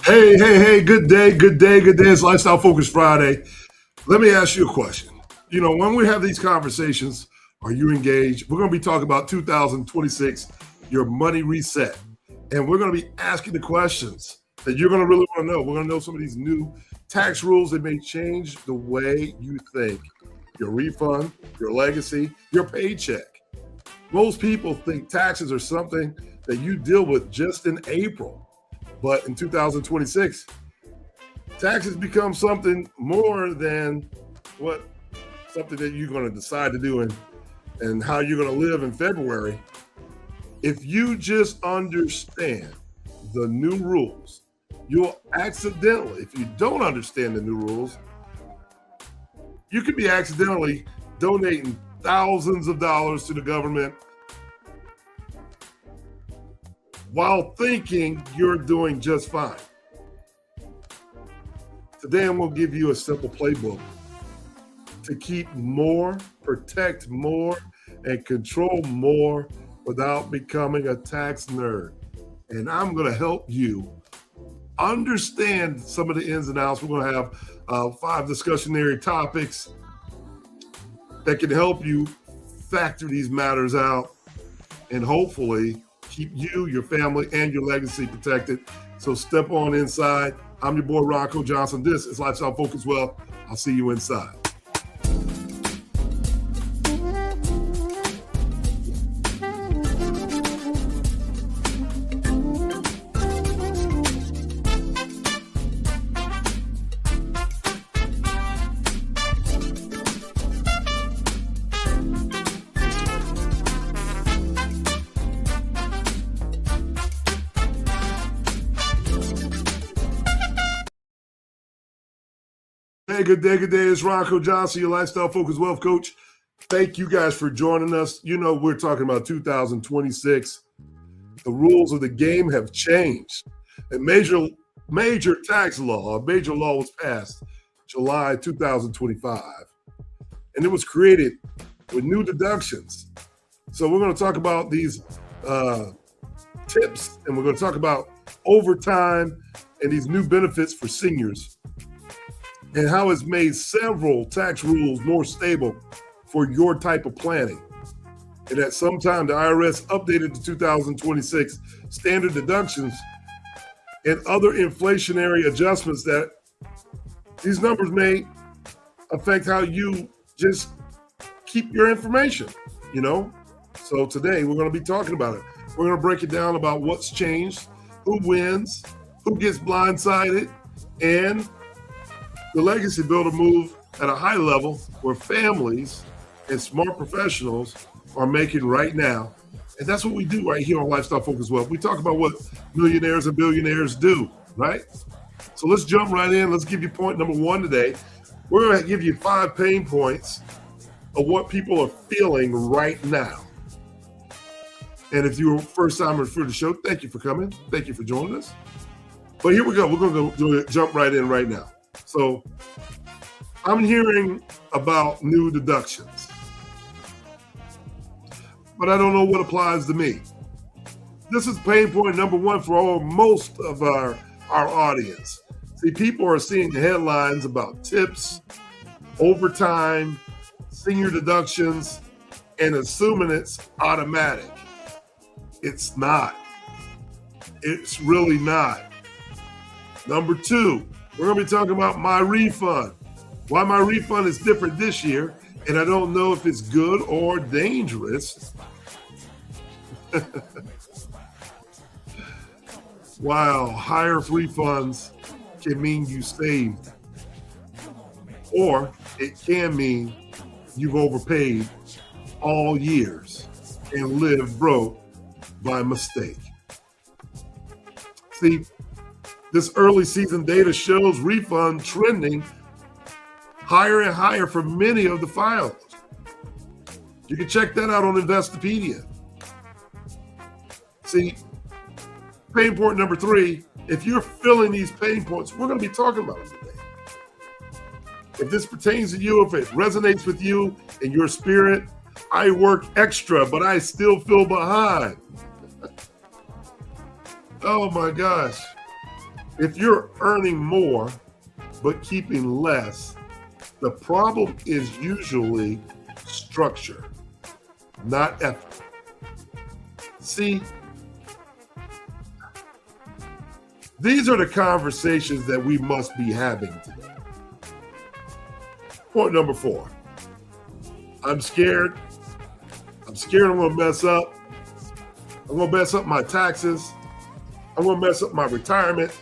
Hey, good day, good day, good day. It's Lifestyle Focus Friday. Let me ask you a question. When we have these conversations, are you engaged? We're going to be talking about 2026, your money reset. And we're going to be asking the questions that you're going to really want to know. We're going to know some of these new tax rules that may change the way you think. Your refund, your legacy, your paycheck. Most people think taxes are something that you deal with just in April. But in 2026, taxes become something more than what something that you're going to decide to do and how you're going to live in February. If you just understand the new rules, you'll accidentally, if you don't understand the new rules, you could be accidentally donating thousands of dollars to the government while thinking you're doing just fine. Today, I'm going to give you a simple playbook to keep more, protect more, and control more without becoming a tax nerd. And I'm going to help you understand some of the ins and outs. We're going to have 5 discussionary topics that can help you factor these matters out and hopefully keep you, your family, and your legacy protected. So step on inside. I'm your boy, Ronco Johnson. This is Lifestyle Focus Wealth. I'll see you inside. Hey, good day, good day. It's Ronco Johnson, your Lifestyle Focus Wealth Coach. Thank you guys for joining us. We're talking about 2026. The rules of the game have changed. A major tax law, a major law was passed July 2025, and it was created with new deductions. So we're going to talk about these tips, and we're going to talk about overtime and these new benefits for seniors, and how it's made several tax rules more stable for your type of planning. And at some time, the IRS updated the 2026 standard deductions and other inflationary adjustments that these numbers may affect how you just keep your information, So today we're going to be talking about it. We're going to break it down about what's changed, who wins, who gets blindsided, and the legacy bill to move at a high level where families and smart professionals are making right now. And that's what we do right here on Lifestyle Focus Wealth. We talk about what millionaires and billionaires do, right? So let's jump right in. Let's give you point number 1 today. We're going to give you 5 pain points of what people are feeling right now. And if you're a first-timer for the show, thank you for coming. Thank you for joining us. But here we go. We're going to jump right in right now. So I'm hearing about new deductions, but I don't know what applies to me. This is pain point number 1 for most of our audience. See, people are seeing the headlines about tips, overtime, senior deductions, and assuming it's automatic. It's not. It's really not. Number 2, we're going to be talking about my refund. Why my refund is different this year, and I don't know if it's good or dangerous. While higher refunds can mean you saved, or it can mean you've overpaid all years and lived broke by mistake. See, this early season data shows refund trending higher and higher for many of the files. You can check that out on Investopedia. See, pain point number 3, if you're feeling these pain points, we're going to be talking about them today. If this pertains to you, if it resonates with you in your spirit, I work extra, but I still feel behind. Oh my gosh. If you're earning more but keeping less, the problem is usually structure, not effort. See, these are the conversations that we must be having today. Point number 4. I'm scared. I'm scared I'm going to mess up. I'm going to mess up my taxes. I'm going to mess up my retirement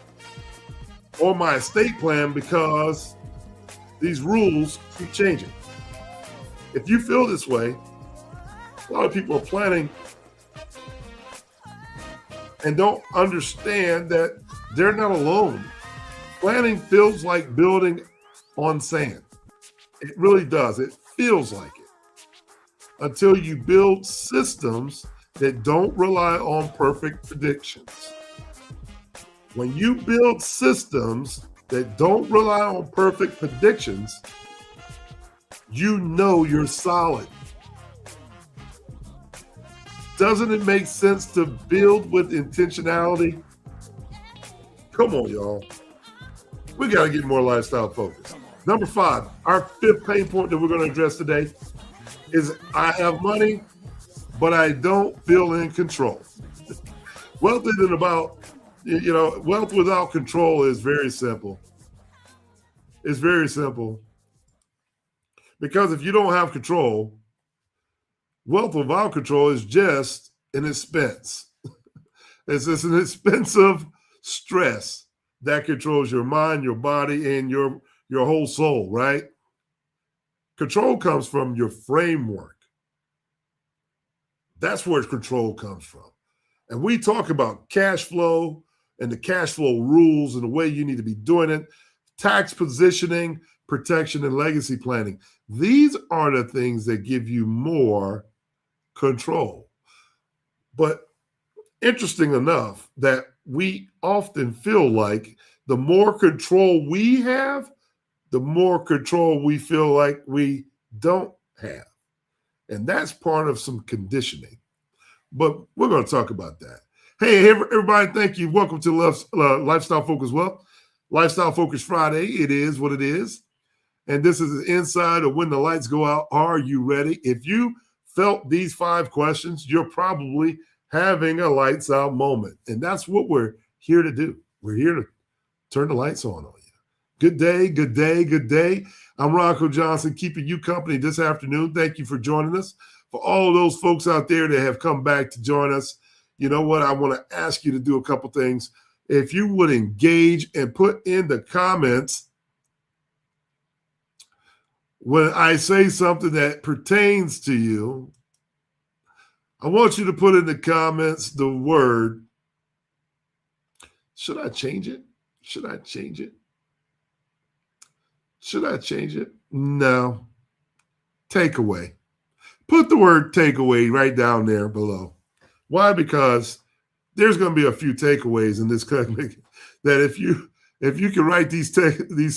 or my estate plan because these rules keep changing. If you feel this way, a lot of people are planning and don't understand that they're not alone. Planning feels like building on sand. It really does. It feels like it until you build systems that don't rely on perfect predictions. When you build systems that don't rely on perfect predictions, you know you're solid. Doesn't it make sense to build with intentionality? Come on, y'all. We got to get more lifestyle focused. Number 5, our 5th pain point that we're going to address today is I have money, but I don't feel in control. Wealth isn't about, wealth without control is very simple. It's very simple. Because if you don't have control, wealth without control is just an expense. It's just an expensive stress that controls your mind, your body, and your whole soul, right? Control comes from your framework. That's where control comes from. And we talk about cash flow and the cash flow rules and the way you need to be doing it, tax positioning, protection, and legacy planning. These are the things that give you more control. But interesting enough that we often feel like the more control we have, the more control we feel like we don't have. And that's part of some conditioning. But we're going to talk about that. Hey, everybody, thank you. Welcome to Lifestyle Focus Wealth. Lifestyle Focus Friday. It is what it is. And this is the inside of when the lights go out. Are you ready? If you felt these 5 questions, you're probably having a lights out moment. And that's what we're here to do. We're here to turn the lights on you. Good day, good day, good day. I'm Ronco Johnson, keeping you company this afternoon. Thank you for joining us. For all those folks out there that have come back to join us, you know what? I want to ask you to do a couple things. If you would engage and put in the comments when I say something that pertains to you, I want you to put in the comments the word. Should I change it? Should I change it? Should I change it? No. Takeaway. Put the word takeaway right down there below. Why? Because there's going to be a few takeaways in this segment that if you can write these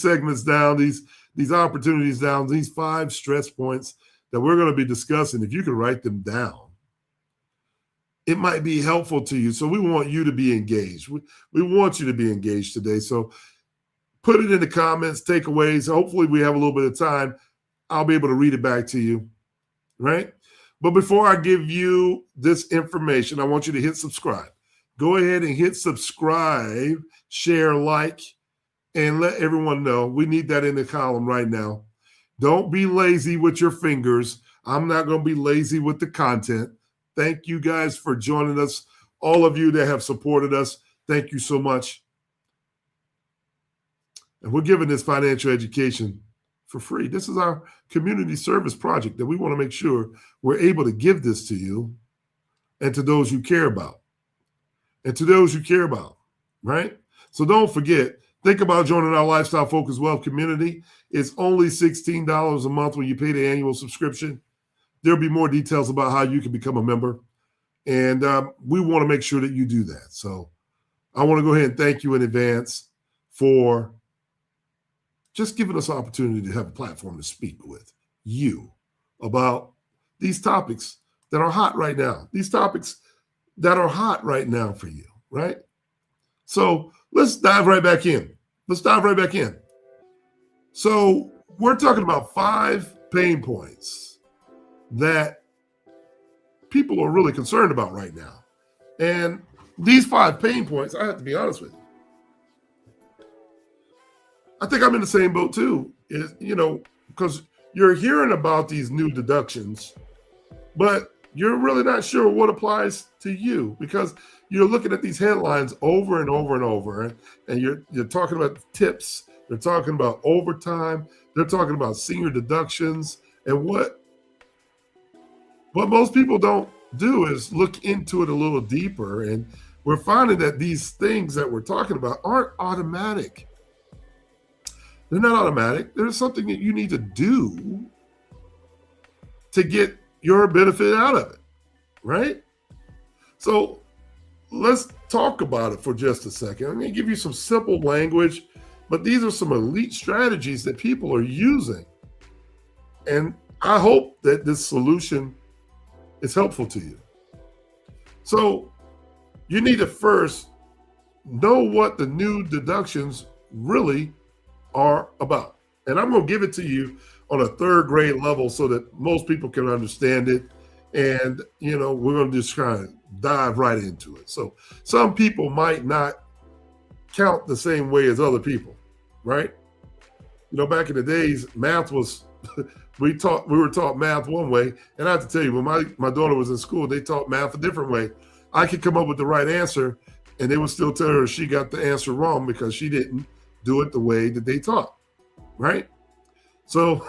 segments down, these opportunities down, these 5 stress points that we're going to be discussing, if you can write them down, it might be helpful to you. So we want you to be engaged. We want you to be engaged today. So put it in the comments, takeaways. Hopefully we have a little bit of time. I'll be able to read it back to you, right? But before I give you this information, I want you to hit subscribe. Go ahead and hit subscribe, share, like, and let everyone know. We need that in the column right now. Don't be lazy with your fingers. I'm not going to be lazy with the content. Thank you guys for joining us. All of you that have supported us, thank you so much. And we're giving this financial education for free. This is our community service project that we want to make sure we're able to give this to you and to those you care about. And to those you care about, right? So don't forget, think about joining our Lifestyle Focus Wealth community. It's only $16 a month when you pay the annual subscription. There'll be more details about how you can become a member. And we want to make sure that you do that. So I want to go ahead and thank you in advance for just giving us an opportunity to have a platform to speak with you about these topics that are hot right now. These topics that are hot right now for you, right? So Let's dive right back in. Let's dive right back in. So we're talking about 5 pain points that people are really concerned about right now. And these 5 pain points, I have to be honest with you, I think I'm in the same boat too. Because you're hearing about these new deductions, but you're really not sure what applies to you because you're looking at these headlines over and over and over, and you're talking about tips, they're talking about overtime, they're talking about senior deductions, and what most people don't do is look into it a little deeper, and we're finding that these things that we're talking about aren't automatic. They're not automatic. There's something that you need to do to get your benefit out of it, right? So let's talk about it for just a second. I'm going to give you some simple language, but these are some elite strategies that people are using. And I hope that this solution is helpful to you. So you need to first know what the new deductions really are about. And I'm going to give it to you on a 3rd grade level so that most people can understand it. And, we're going to just kind of dive right into it. So some people might not count the same way as other people, right? Back in the days, math was, we were taught math one way. And I have to tell you, when my daughter was in school, they taught math a different way. I could come up with the right answer and they would still tell her she got the answer wrong because she didn't do it the way that they taught, right? So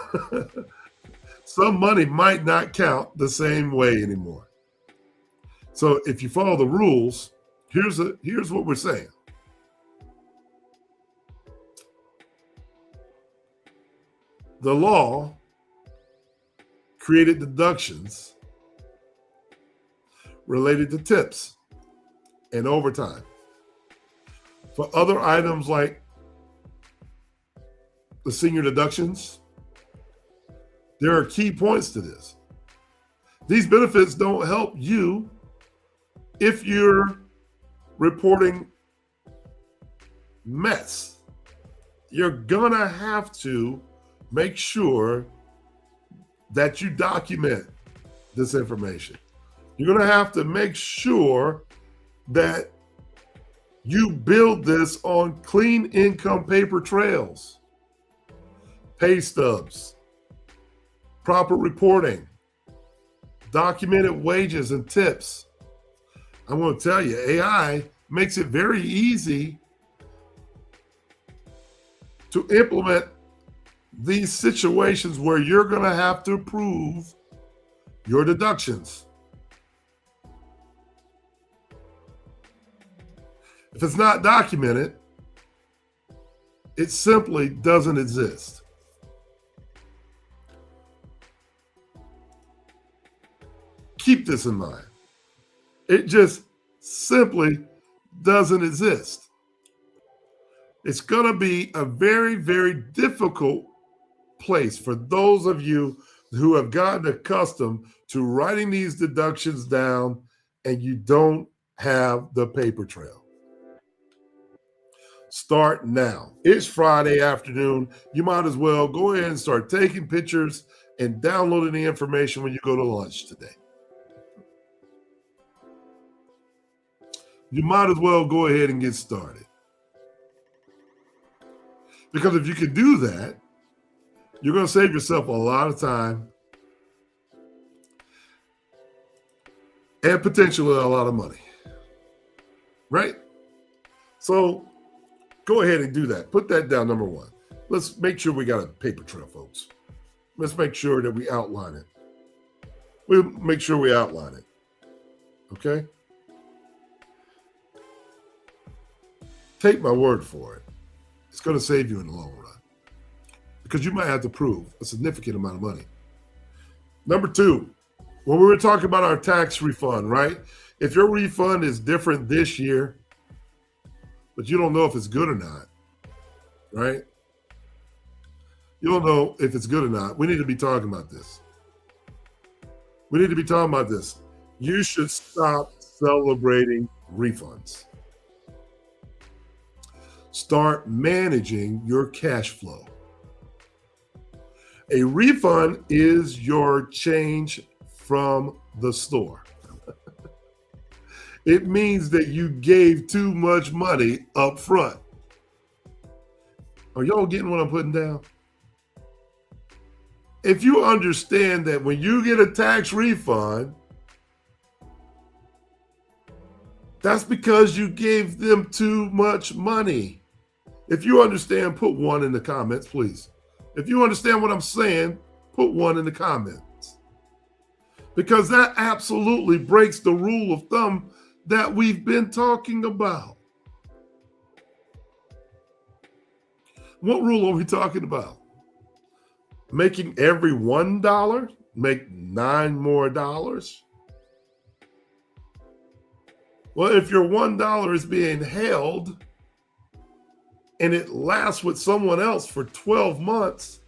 some money might not count the same way anymore. So if you follow the rules, here's what we're saying. The law created deductions related to tips and overtime. For other items like the senior deductions, there are key points to this. These benefits don't help you if you're reporting mess. You're gonna have to make sure that you document this information. You're gonna have to make sure that you build this on clean income paper trails, pay stubs, proper reporting, documented wages and tips. I'm going to tell you, AI makes it very easy to implement these situations where you're going to have to prove your deductions. If it's not documented, it simply doesn't exist. Keep this in mind. It just simply doesn't exist. It's going to be a very, very difficult place for those of you who have gotten accustomed to writing these deductions down and you don't have the paper trail. Start now. It's Friday afternoon. You might as well go ahead and start taking pictures and downloading the information when you go to lunch today. You might as well go ahead and get started. Because if you can do that, you're going to save yourself a lot of time and potentially a lot of money. Right? So go ahead and do that. Put that down, number 1. Let's make sure we got a paper trail, folks. Let's make sure that we outline it. We'll make sure we outline it. Okay? Take my word for it. It's going to save you in the long run because you might have to prove a significant amount of money. Number 2, when we were talking about our tax refund, right? If your refund is different this year, but you don't know if it's good or not, right? You don't know if it's good or not. We need to be talking about this. We need to be talking about this. You should stop celebrating refunds. Start managing your cash flow. A refund is your change from the store. It means that you gave too much money up front. Are y'all getting what I'm putting down? If you understand that when you get a tax refund, that's because you gave them too much money. If you understand, put 1 in the comments, please. If you understand what I'm saying, put 1 in the comments. Because that absolutely breaks the rule of thumb that we've been talking about. What rule are we talking about? Making every $1 make $9 more. Well, if your $1 is being held and it lasts with someone else for 12 months,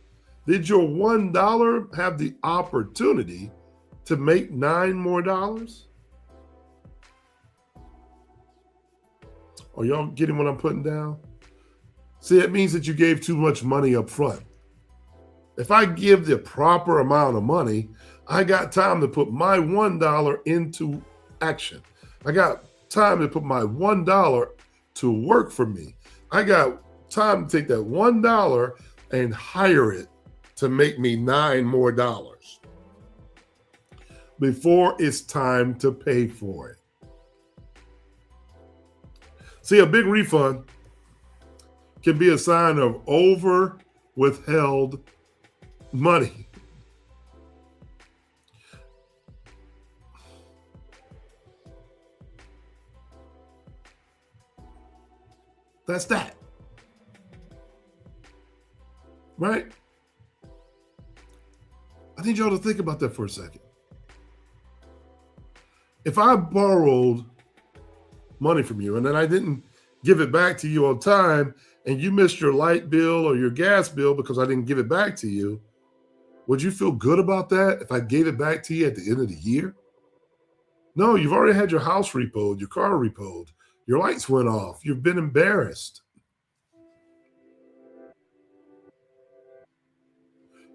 did your $1 have the opportunity to make $9 more? Are y'all getting what I'm putting down? See, it means that you gave too much money up front. If I give the proper amount of money, I got time to put my $1 into action. I got time to put my $1 to work for me. I got time to take that $1 and hire it to make me $9 more before it's time to pay for it. See, a big refund can be a sign of over withheld money. That's that. Right? I need y'all to think about that for a second. If I borrowed money from you and then I didn't give it back to you on time and you missed your light bill or your gas bill because I didn't give it back to you, would you feel good about that if I gave it back to you at the end of the year? No, you've already had your house repoed, your car repoed, your lights went off, you've been embarrassed.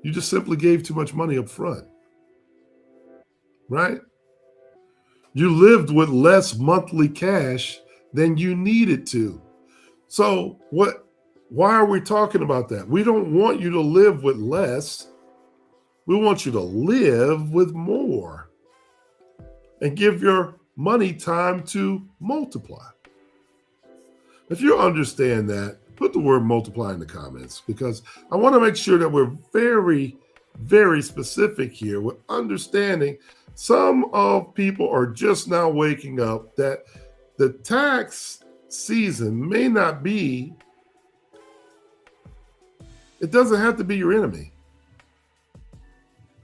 You just simply gave too much money up front, right? You lived with less monthly cash than you needed to. So why are we talking about that? We don't want you to live with less. We want you to live with more and give your money time to multiply. If you understand that, put the word multiply in the comments, because I want to make sure that we're very, very specific here with understanding some of people are just now waking up that the tax season may not be, it doesn't have to be your enemy.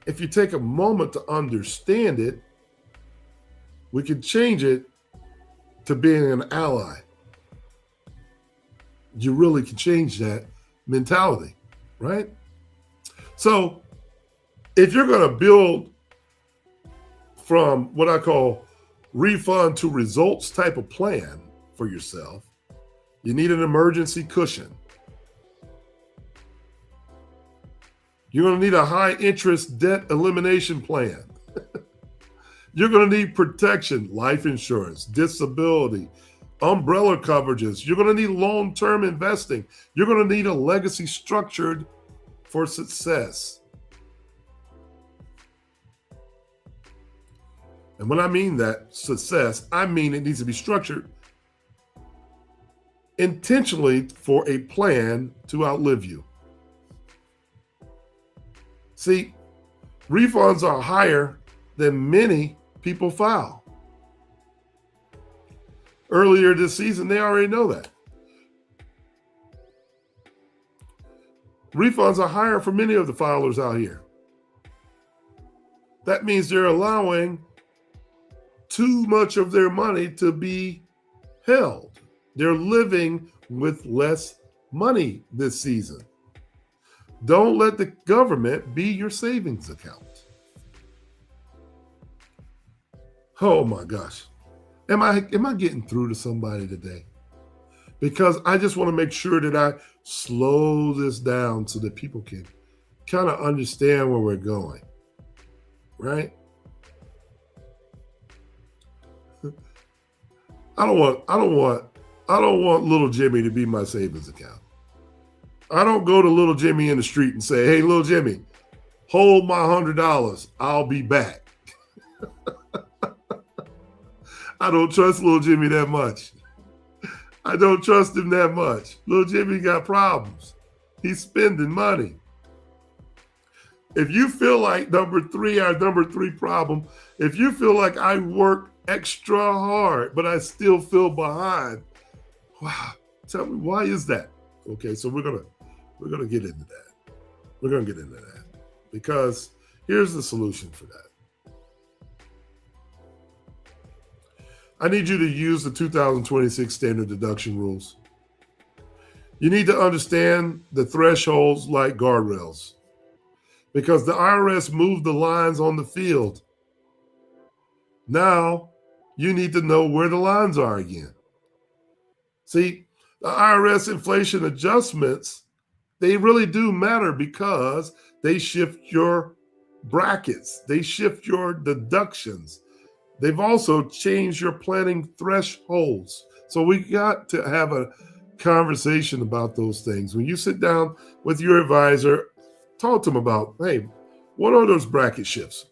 If you take a moment to understand it, we can change it to being an ally. You really can change that mentality, right? So if you're going to build from what I call refund to results type of plan for yourself, you need an emergency cushion. You're going to need a high interest debt elimination plan. You're going to need protection, life insurance, disability, umbrella coverages. You're going to need long-term investing. You're going to need a legacy structured for success. And when I mean that success, I mean it needs to be structured intentionally for a plan to outlive you. See, refunds are higher than many people file. Earlier this season, they already know that. Refunds are higher for many of the filers out here. That means they're allowing too much of their money to be held. They're living with less money this season. Don't let the government be your savings account. Oh my gosh. Am I getting through to somebody today? because I just want to make sure that I slow this down so that people can kind of understand where we're going, right? I don't want little Jimmy to be my savings account. I don't go to little Jimmy in the street and say, "Hey, little Jimmy, hold my $100. I'll be back." I don't trust little Jimmy that much. I don't trust him that much. Little Jimmy got problems. He's spending money. If you feel like our number three problem, if you feel like I work extra hard, but I still feel behind, wow, tell me, why is that? Okay, so we're gonna get into that. We're gonna get into that because here's the solution for that. I need you to use the 2026 standard deduction rules. You need to understand the thresholds like guardrails because the IRS moved the lines on the field. Now you need to know where the lines are again. See, the IRS inflation adjustments, they really do matter because they shift your brackets, they shift your deductions. They've also changed your planning thresholds. So we got to have a conversation about those things. When you sit down with your advisor, talk to them about, hey, what are those bracket shifts?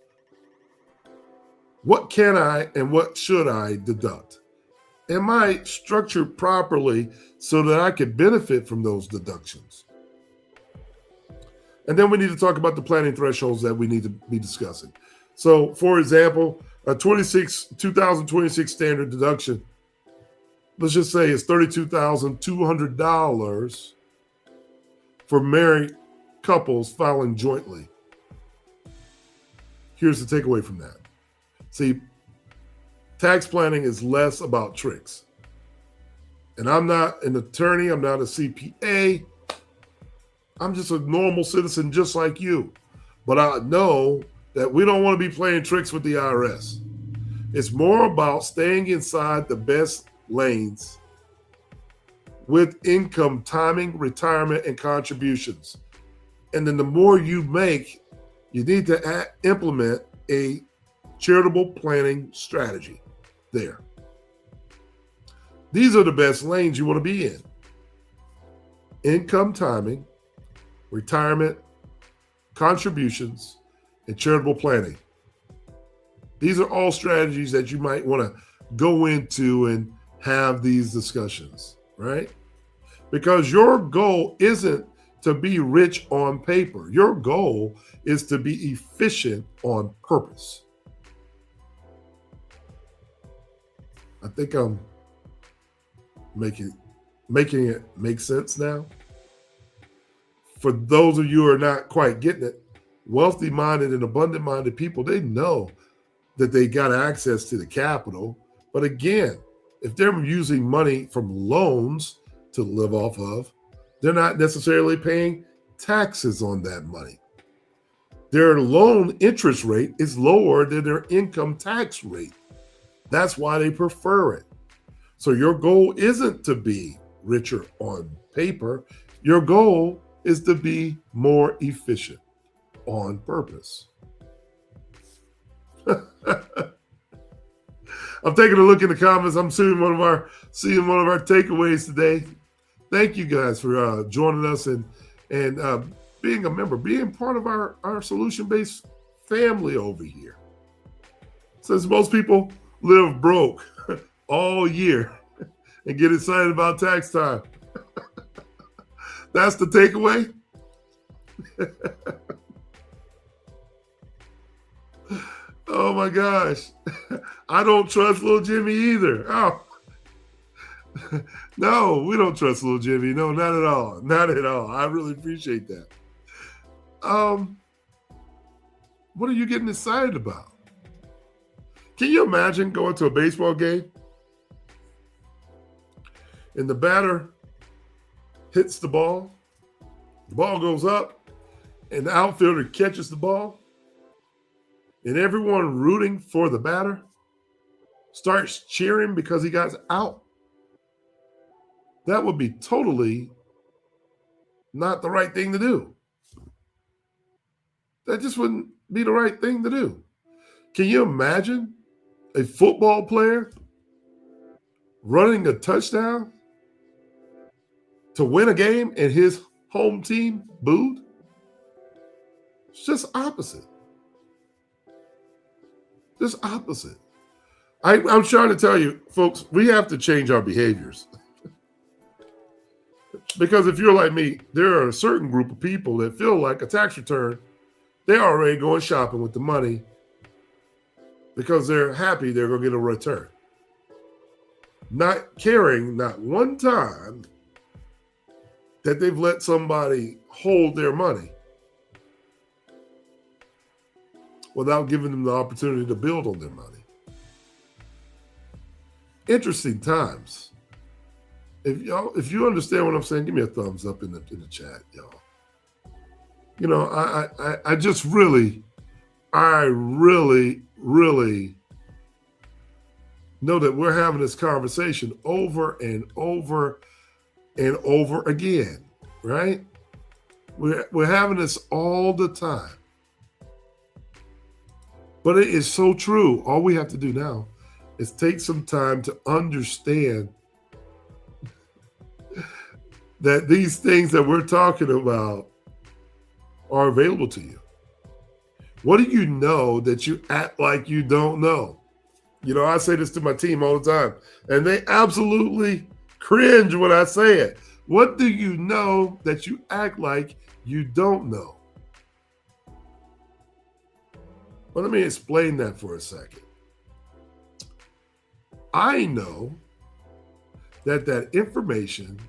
What can I and what should I deduct? Am I structured properly so that I could benefit from those deductions? And then we need to talk about the planning thresholds that we need to be discussing. So, for example, a 2026 standard deduction, let's just say it's $32,200 for married couples filing jointly. Here's the takeaway from that. See, tax planning is less about tricks. And I'm not an attorney, I'm not a CPA. I'm just a normal citizen just like you. But I know that we don't want to be playing tricks with the IRS. It's more about staying inside the best lanes with income, timing, retirement, and contributions. And then the more you make, you need to implement a charitable planning strategy there. These are the best lanes you want to be in. Income, timing, retirement, contributions, and charitable planning. These are all strategies that you might want to go into and have these discussions, right? Because your goal isn't to be rich on paper. Your goal is to be efficient on purpose. I think I'm making it make sense now. For those of you who are not quite getting it, wealthy-minded and abundant-minded people, they know that they got access to the capital. But again, if they're using money from loans to live off of, they're not necessarily paying taxes on that money. Their loan interest rate is lower than their income tax rate. That's why they prefer it. So your goal isn't to be richer on paper. Your goal is to be more efficient on purpose. I'm taking a look in the comments. I'm seeing one of our takeaways today. Thank you guys for joining us and being a member, being part of our solution-based family over here. Since most people live broke all year and get excited about tax time. That's the takeaway. Oh my gosh. I don't trust little Jimmy either. Oh. No, we don't trust little Jimmy. No, not at all. Not at all. I really appreciate that. What are you getting excited about? Can you imagine going to a baseball game and the batter hits the ball goes up, and the outfielder catches the ball, and everyone rooting for the batter starts cheering because he got out? That would be totally not the right thing to do. That just wouldn't be the right thing to do. Can you imagine a football player running a touchdown to win a game and his home team booed? It's just opposite. Just opposite. I'm trying to tell you, folks, we have to change our behaviors. Because if you're like me, there are a certain group of people that feel like a tax return, they're already going shopping with the money because they're happy they're going to get a return. Not caring, not one time, that they've let somebody hold their money without giving them the opportunity to build on their money. Interesting times. If you understand what I'm saying, give me a thumbs up in the chat, y'all. You know, I really know that we're having this conversation over and over and over again, right? We're having this all the time. But it is so true. All we have to do now is take some time to understand that these things that we're talking about are available to you. What do you know that you act like you don't know? You know, I say this to my team all the time, and they absolutely cringe when I say it. What do you know that you act like you don't know? Well, let me explain that for a second. I know that information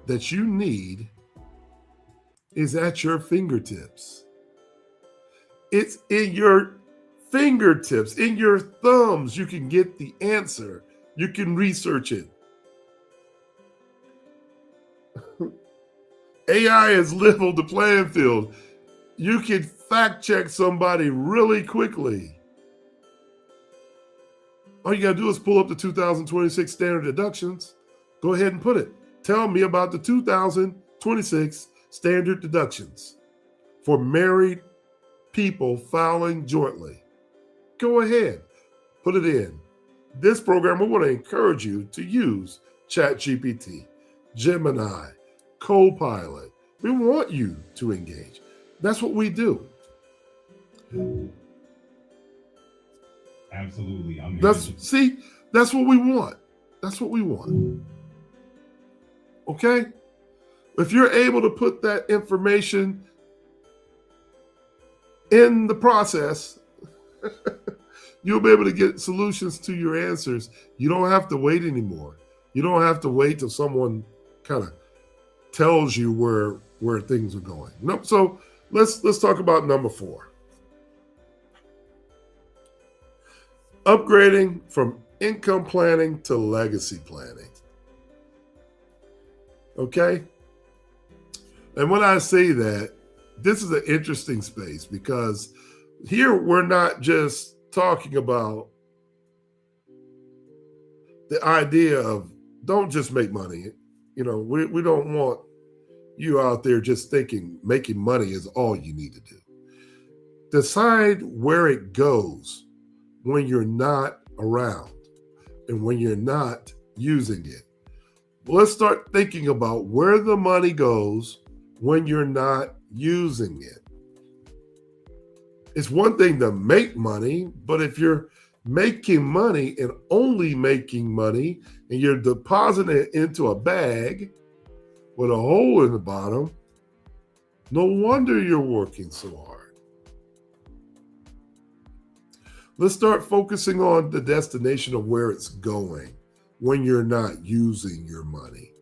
that you need is at your fingertips. It's in your fingertips, in your thumbs. You can get the answer. You can research it. AI has leveled the playing field. You can fact check somebody really quickly. All you got to do is pull up the 2026 standard deductions. Go ahead and put it. Tell me about the 2026 standard deductions for married people filing jointly. Go ahead, put it in. This program, we want to encourage you to use ChatGPT, Gemini, Copilot. We want you to engage. That's what we do. Absolutely. That's what we want. That's what we want. Okay? If you're able to put that information in the process, you'll be able to get solutions to your answers. You don't have to wait anymore. You don't have to wait till someone kind of tells you where things are going. No, so let's talk about number 4. Upgrading from income planning to legacy planning. Okay? And when I say that, this is an interesting space because here we're not just talking about the idea of don't just make money. You know, we don't want you out there just thinking making money is all you need to do. Decide where it goes when you're not around and when you're not using it. Let's start thinking about where the money goes when you're not using it. It's one thing to make money, but if you're making money and only making money and you're depositing it into a bag with a hole in the bottom, no wonder you're working so hard. Let's start focusing on the destination of where it's going when you're not using your money.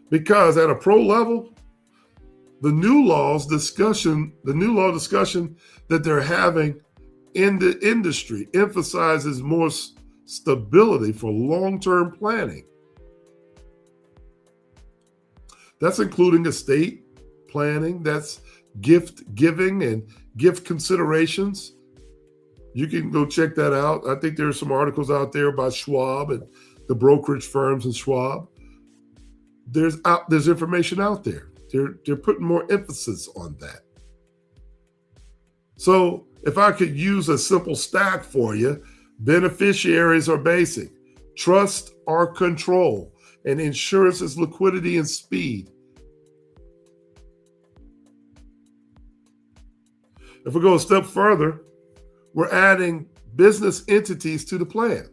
Because at a pro level, the new law discussion that they're having in the industry emphasizes more stability for long-term planning. That's including estate planning, that's gift giving and gift considerations. You can go check that out. I think there's some articles out there by Schwab and the brokerage firms and Schwab, there's information out there. They're putting more emphasis on that. So if I could use a simple stack for you, beneficiaries are basic, trust are control, and insurance is liquidity and speed. If we go a step further, we're adding business entities to the plan.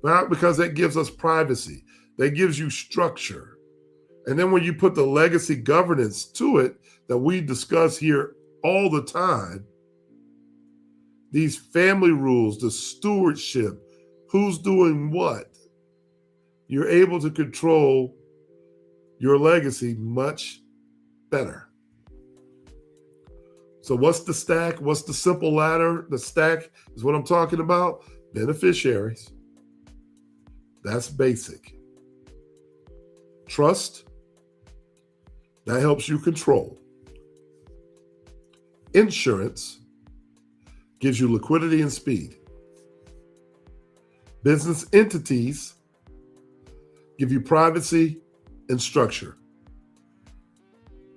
Not because that gives us privacy, that gives you structure. And then when you put the legacy governance to it that we discuss here all the time, these family rules, the stewardship, who's doing what, you're able to control your legacy much better. So what's the stack? What's the simple ladder? The stack is what I'm talking about. Beneficiaries. That's basic. Trust. That helps you control. Insurance gives you liquidity and speed. Business entities give you privacy and structure.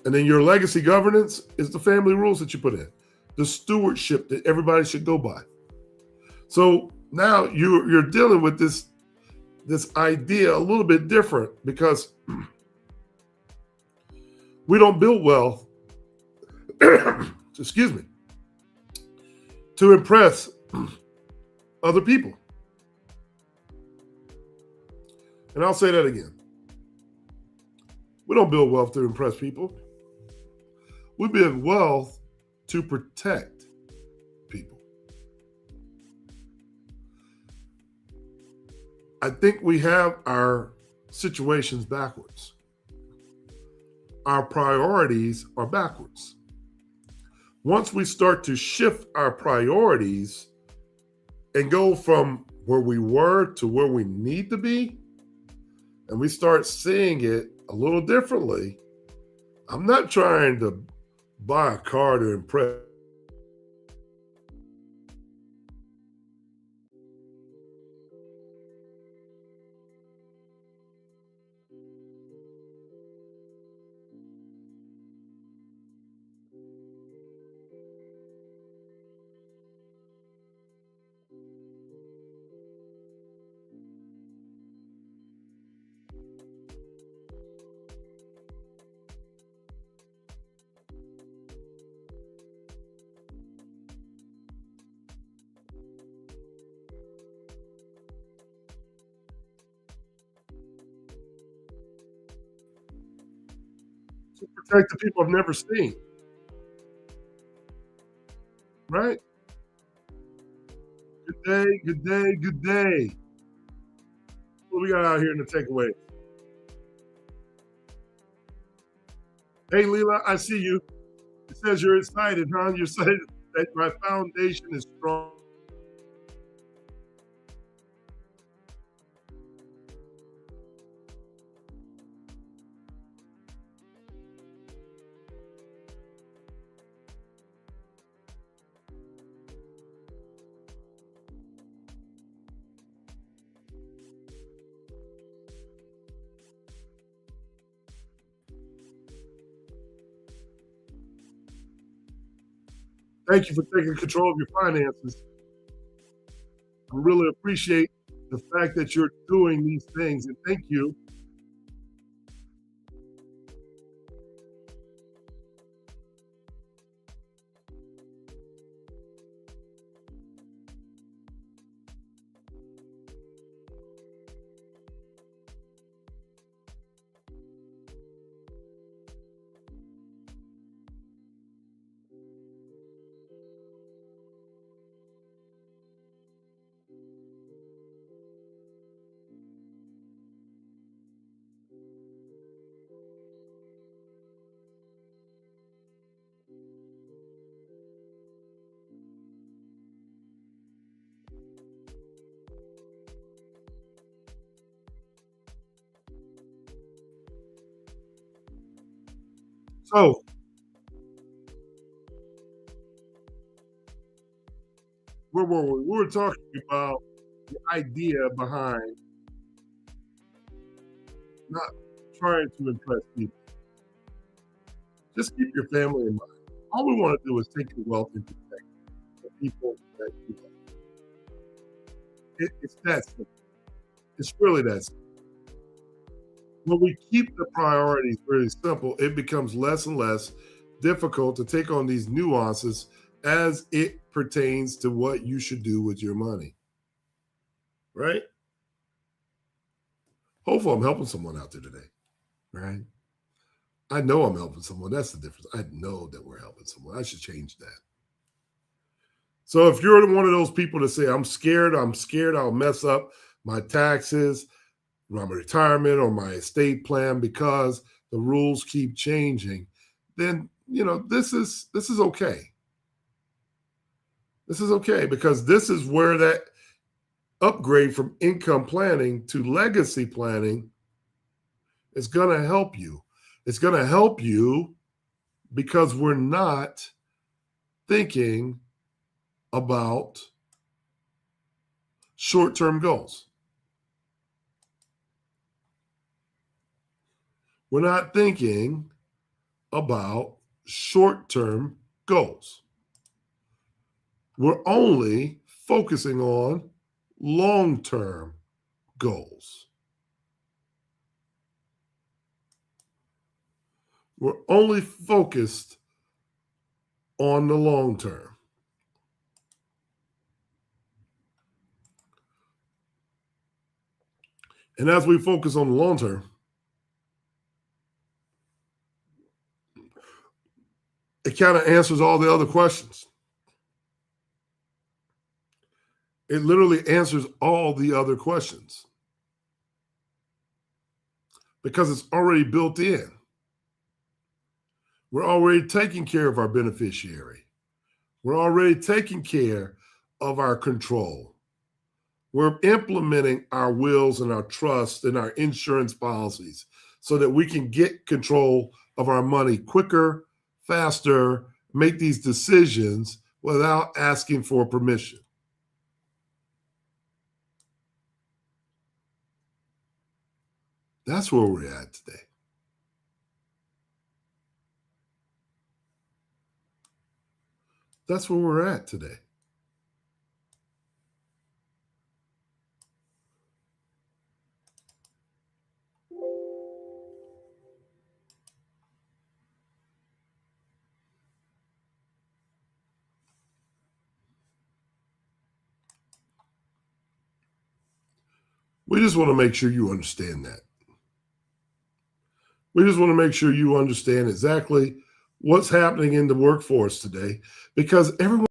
And then your legacy governance is the family rules that you put in, the stewardship that everybody should go by. So now you're dealing with this idea a little bit different because we don't build wealth, excuse me, to impress other people. And I'll say that again. We don't build wealth to impress people. We build wealth to protect people. I think we have our situations backwards. Our priorities are backwards. Once we start to shift our priorities and go from where we were to where we need to be, and we start seeing it a little differently, I'm not trying to buy a car to impress. To protect the people I've never seen, right? Good day, good day, good day. What we got out here in the takeaway? Hey, Leela, I see you. It says you're excited, huh? You're excited that my foundation is strong. Thank you for taking control of your finances. I really appreciate the fact that you're doing these things, and thank you. So, where were we? We were talking about the idea behind not trying to impress people. Just keep your family in mind. All we want to do is take your wealth and protect the people that you love. It's that simple. It's really that simple. When we keep the priorities really simple, it becomes less and less difficult to take on these nuances as it pertains to what you should do with your money, right? Hopefully, I'm helping someone out there today, right? I know I'm helping someone. That's the difference. I know that we're helping someone. I should change that. So if you're one of those people that say, I'm scared I'll mess up my taxes, my retirement, or my estate plan because the rules keep changing, then this is okay. This is okay because this is where that upgrade from income planning to legacy planning is going to help you. It's going to help you because we're not thinking about short-term goals. We're not thinking about short-term goals. We're only focusing on long-term goals. We're only focused on the long term. And as we focus on the long term, it kind of answers all the other questions. It literally answers all the other questions because it's already built in. We're already taking care of our beneficiary. We're already taking care of our control. We're implementing our wills and our trusts and our insurance policies so that we can get control of our money quicker, faster, make these decisions without asking for permission. That's where we're at today. That's where we're at today. We just want to make sure you understand that. We just want to make sure you understand exactly what's happening in the workforce today because everyone.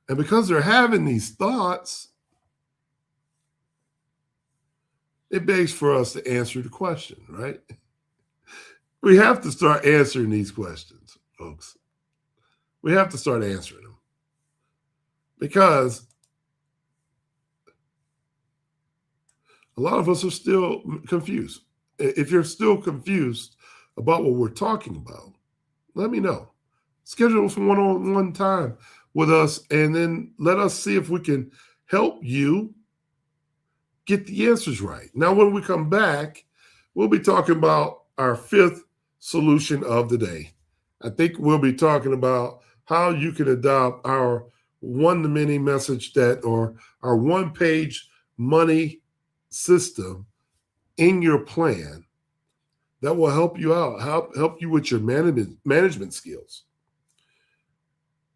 And because they're having these thoughts, it begs for us to answer the question, right? We have to start answering these questions, folks. We have to start answering them because a lot of us are still confused. If you're still confused about what we're talking about, let me know. Schedule some one-on-one time with us, and then let us see if we can help you get the answers right. Now, when we come back, we'll be talking about our fifth solution of the day. I think we'll be talking about how you can adopt our one-to-many message that, or our one-page money system in your plan that will help you out, help you with your management skills.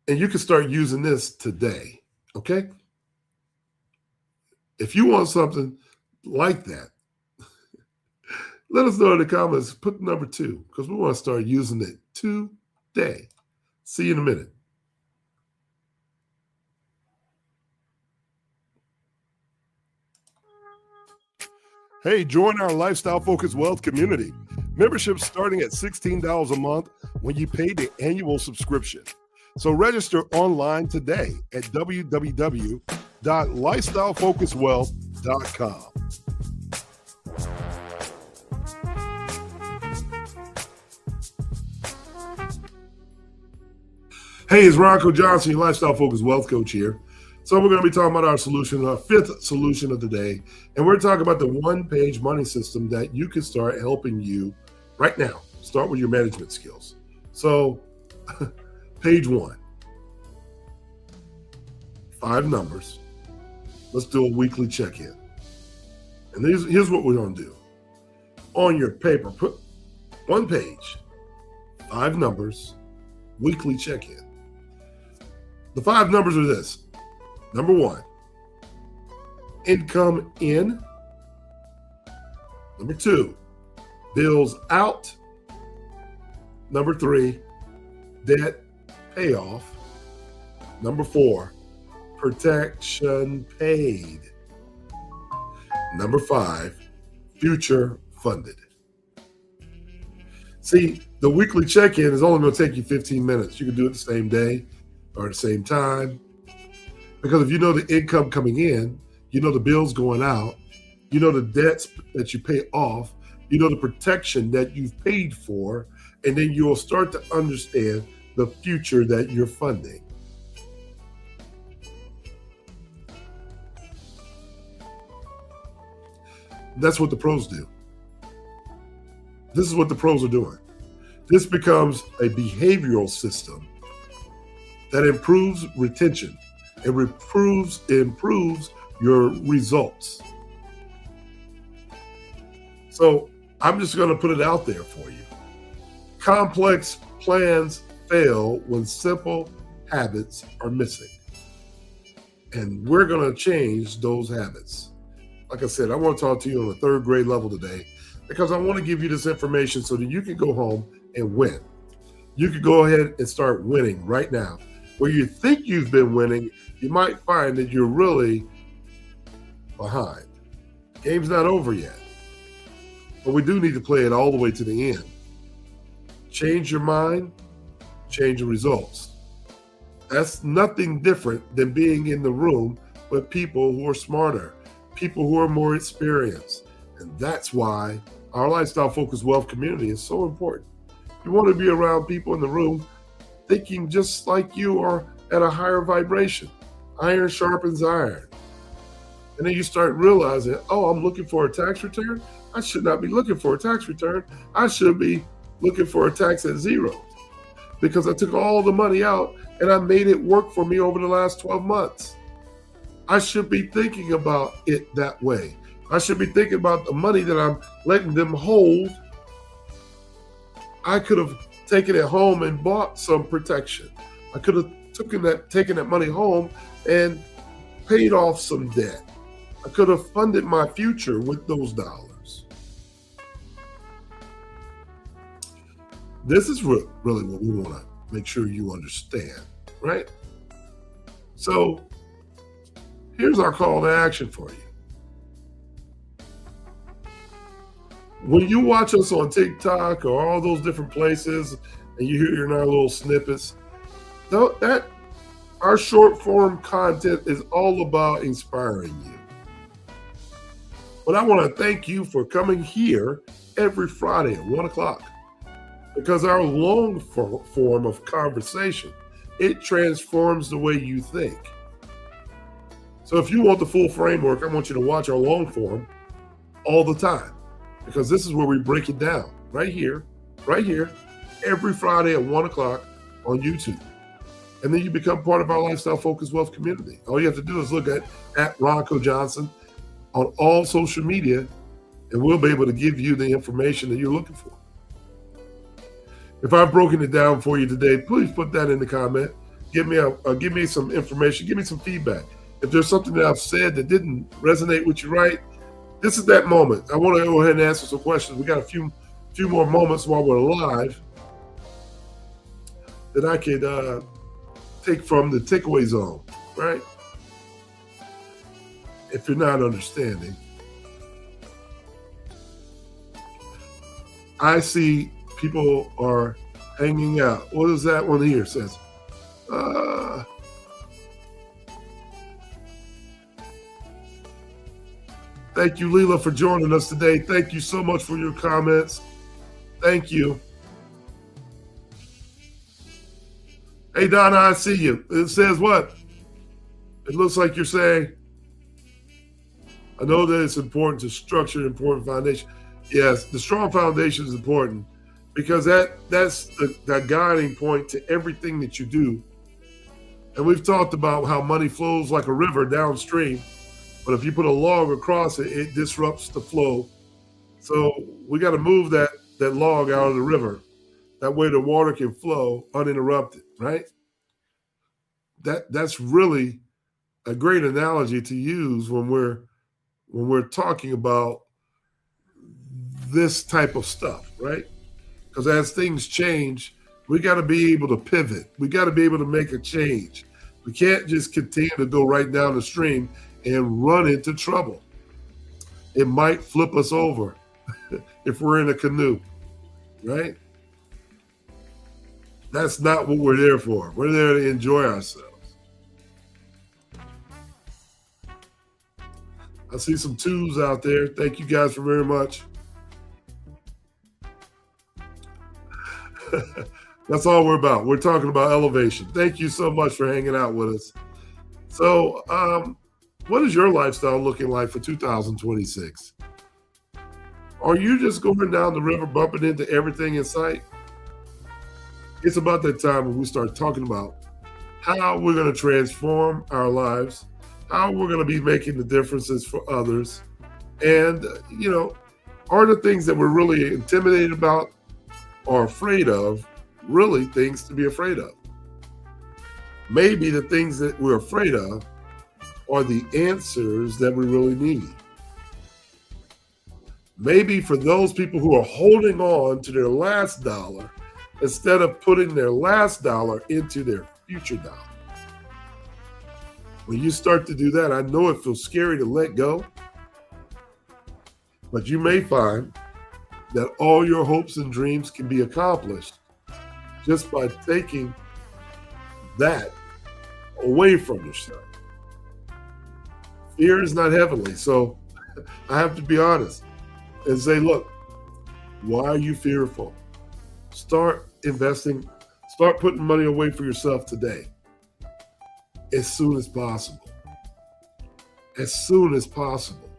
And you can start using this today, okay? If you want something like that, let us know in the comments. Put number 2 because we want to start using it today. See you in a minute. Hey, join our Lifestyle Focused Wealth community. Membership starting at $16 a month when you pay the annual subscription. So register online today at www.lifestylefocusedwealth.com. Hey, it's Ronco Johnson, your lifestyle focused wealth coach here. So we're going to be talking about our solution, our fifth solution of the day. And we're talking about the one-page money system that you can start helping you right now. Start with your management skills. So page one, 5 numbers. Let's do a weekly check-in. And here's what we're going to do. On your paper, put one page, 5 numbers, weekly check-in. The 5 numbers are this. Number 1, income in. Number 2, bills out. Number 3, debt payoff. Number 4, protection paid. Number 5, future funded. See, the weekly check-in is only going to take you 15 minutes. You can do it the same day or at the same time. Because if you know the income coming in, you know the bills going out, you know the debts that you pay off, you know the protection that you've paid for, and then you'll start to understand the future that you're funding. That's what the pros do. This is what the pros are doing. This becomes a behavioral system that improves retention. It improves your results. So I'm just going to put it out there for you. Complex plans fail when simple habits are missing. And we're going to change those habits. Like I said, I want to talk to you on a 3rd grade level today because I want to give you this information so that you can go home and win. You can go ahead and start winning right now. Where you think you've been winning, you might find that you're really behind. Game's not over yet. But we do need to play it all the way to the end. Change your mind, change your results. That's nothing different than being in the room with people who are smarter, people who are more experienced. And that's why our lifestyle focused wealth community is so important. You want to be around people in the room thinking just like you are at a higher vibration. Iron sharpens iron. And then you start realizing, oh, I'm looking for a tax return. I should not be looking for a tax return. I should be looking for a tax at 0 because I took all the money out and I made it work for me over the last 12 months. I should be thinking about it that way. I should be thinking about the money that I'm letting them hold. I could have taken it home and bought some protection. I could have taken that money home and paid off some debt. I could have funded my future with those dollars. This is really what we want to make sure you understand, right? So here's our call to action for you. When you watch us on TikTok or all those different places and you hear our little snippets, that our short form content is all about inspiring you. But I want to thank you for coming here every Friday at 1 o'clock because our long form of conversation, it transforms the way you think. So if you want the full framework, I want you to watch our long form all the time. Because this is where we break it down right here, every Friday at 1 o'clock on YouTube. And then you become part of our lifestyle focused wealth community. All you have to do is look at Ronco Johnson on all social media, and we'll be able to give you the information that you're looking for. If I've broken it down for you today, please put that in the comment. Give me some information, give me some feedback. If there's something that I've said that didn't resonate with you right, this is that moment. I want to go ahead and answer some questions. We got a few more moments while we're live that I could take from the takeaway zone, right? If you're not understanding, I see people are hanging out. What does that one here says? Thank you, Leela, for joining us today. Thank you so much for your comments. Thank you. Hey, Hey, Donna, I see you. It says what? It looks like you're saying, I know that it's important to structure an important foundation. Yes, the strong foundation is important because that's the guiding point to everything that you do. And we've talked about how money flows like a river downstream, but if you put a log across it, it disrupts the flow. So we got to move that log out of the river. That way the water can flow uninterrupted, right? That's really a great analogy to use when we're talking about this type of stuff, right? Because as things change, we got to be able to pivot. We got to be able to make a change. We can't just continue to go right down the stream and run into trouble. It might flip us over if we're in a canoe, right? That's not what we're there for. We're there to enjoy ourselves. I see some twos out there. Thank you guys very much. That's all we're about. We're talking about elevation. Thank you so much for hanging out with us. So, what is your lifestyle looking like for 2026? Are you just going down the river bumping into everything in sight? It's about that time when we start talking about how we're going to transform our lives, how we're going to be making the differences for others, and, are the things that we're really intimidated about or afraid of really things to be afraid of? Maybe the things that we're afraid of are the answers that we really need. Maybe for those people who are holding on to their last dollar instead of putting their last dollar into their future dollar. When you start to do that, I know it feels scary to let go, but you may find that all your hopes and dreams can be accomplished just by taking that away from yourself. Fear is not heavenly, so I have to be honest and say, look, why are you fearful? Start investing, start putting money away for yourself today, as soon as possible. As soon as possible.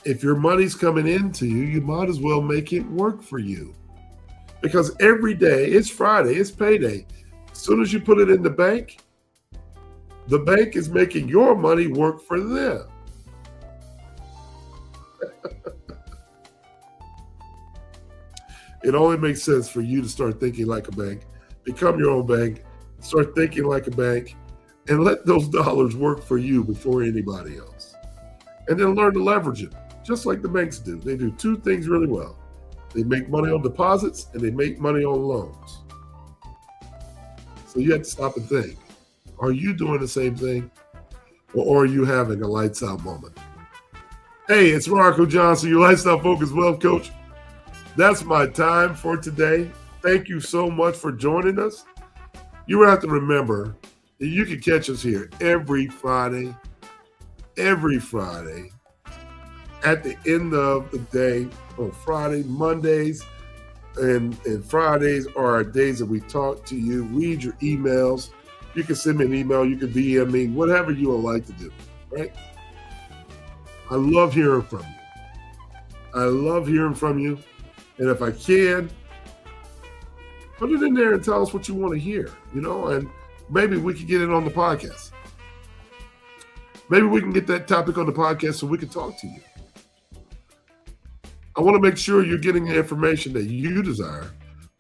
If your money's coming into you, you might as well make it work for you. Because every day, it's Friday, it's payday. As soon as you put it in the bank is making your money work for them. It only makes sense for you to start thinking like a bank, become your own bank, start thinking like a bank, and let those dollars work for you before anybody else. And then learn to leverage it, just like the banks do. They do two things really well. They make money on deposits and they make money on loans. So you have to stop and think, are you doing the same thing? Or are you having a lights out moment? Hey, it's Ronco Johnson, your lifestyle focused wealth coach. That's my time for today. Thank you so much for joining us. You have to remember that you can catch us here every Friday at the end of the day on Friday, Mondays, and Fridays are our days that we talk to you, read your emails. You can send me an email, you can DM me, whatever you would like to do, right? I love hearing from you. And if I can, put it in there and tell us what you want to hear, and maybe we can get it on the podcast. Maybe we can get that topic on the podcast so we can talk to you. I want to make sure you're getting the information that you desire,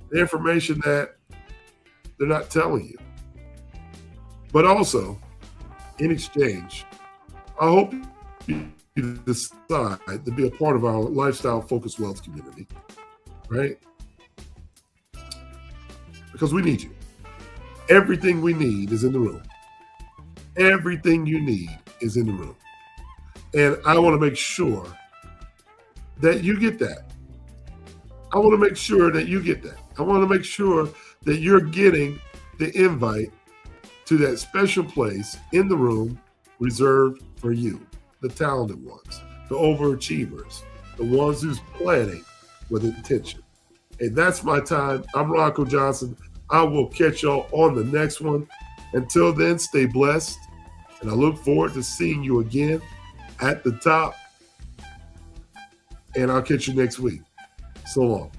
the information that they're not telling you. But also, in exchange, I hope you decide to be a part of our lifestyle focused wealth community, right? Because we need you. Everything we need is in the room. Everything you need is in the room. And I want to make sure that you get that. I want to make sure that you get that. I want to make sure that you're getting the invite to that special place in the room reserved for you, the talented ones, the overachievers, the ones who's planning with intention. And that's my time. I'm Ronco Johnson. I will catch y'all on the next one. Until then, stay blessed. And I look forward to seeing you again at the top. And I'll catch you next week. So long.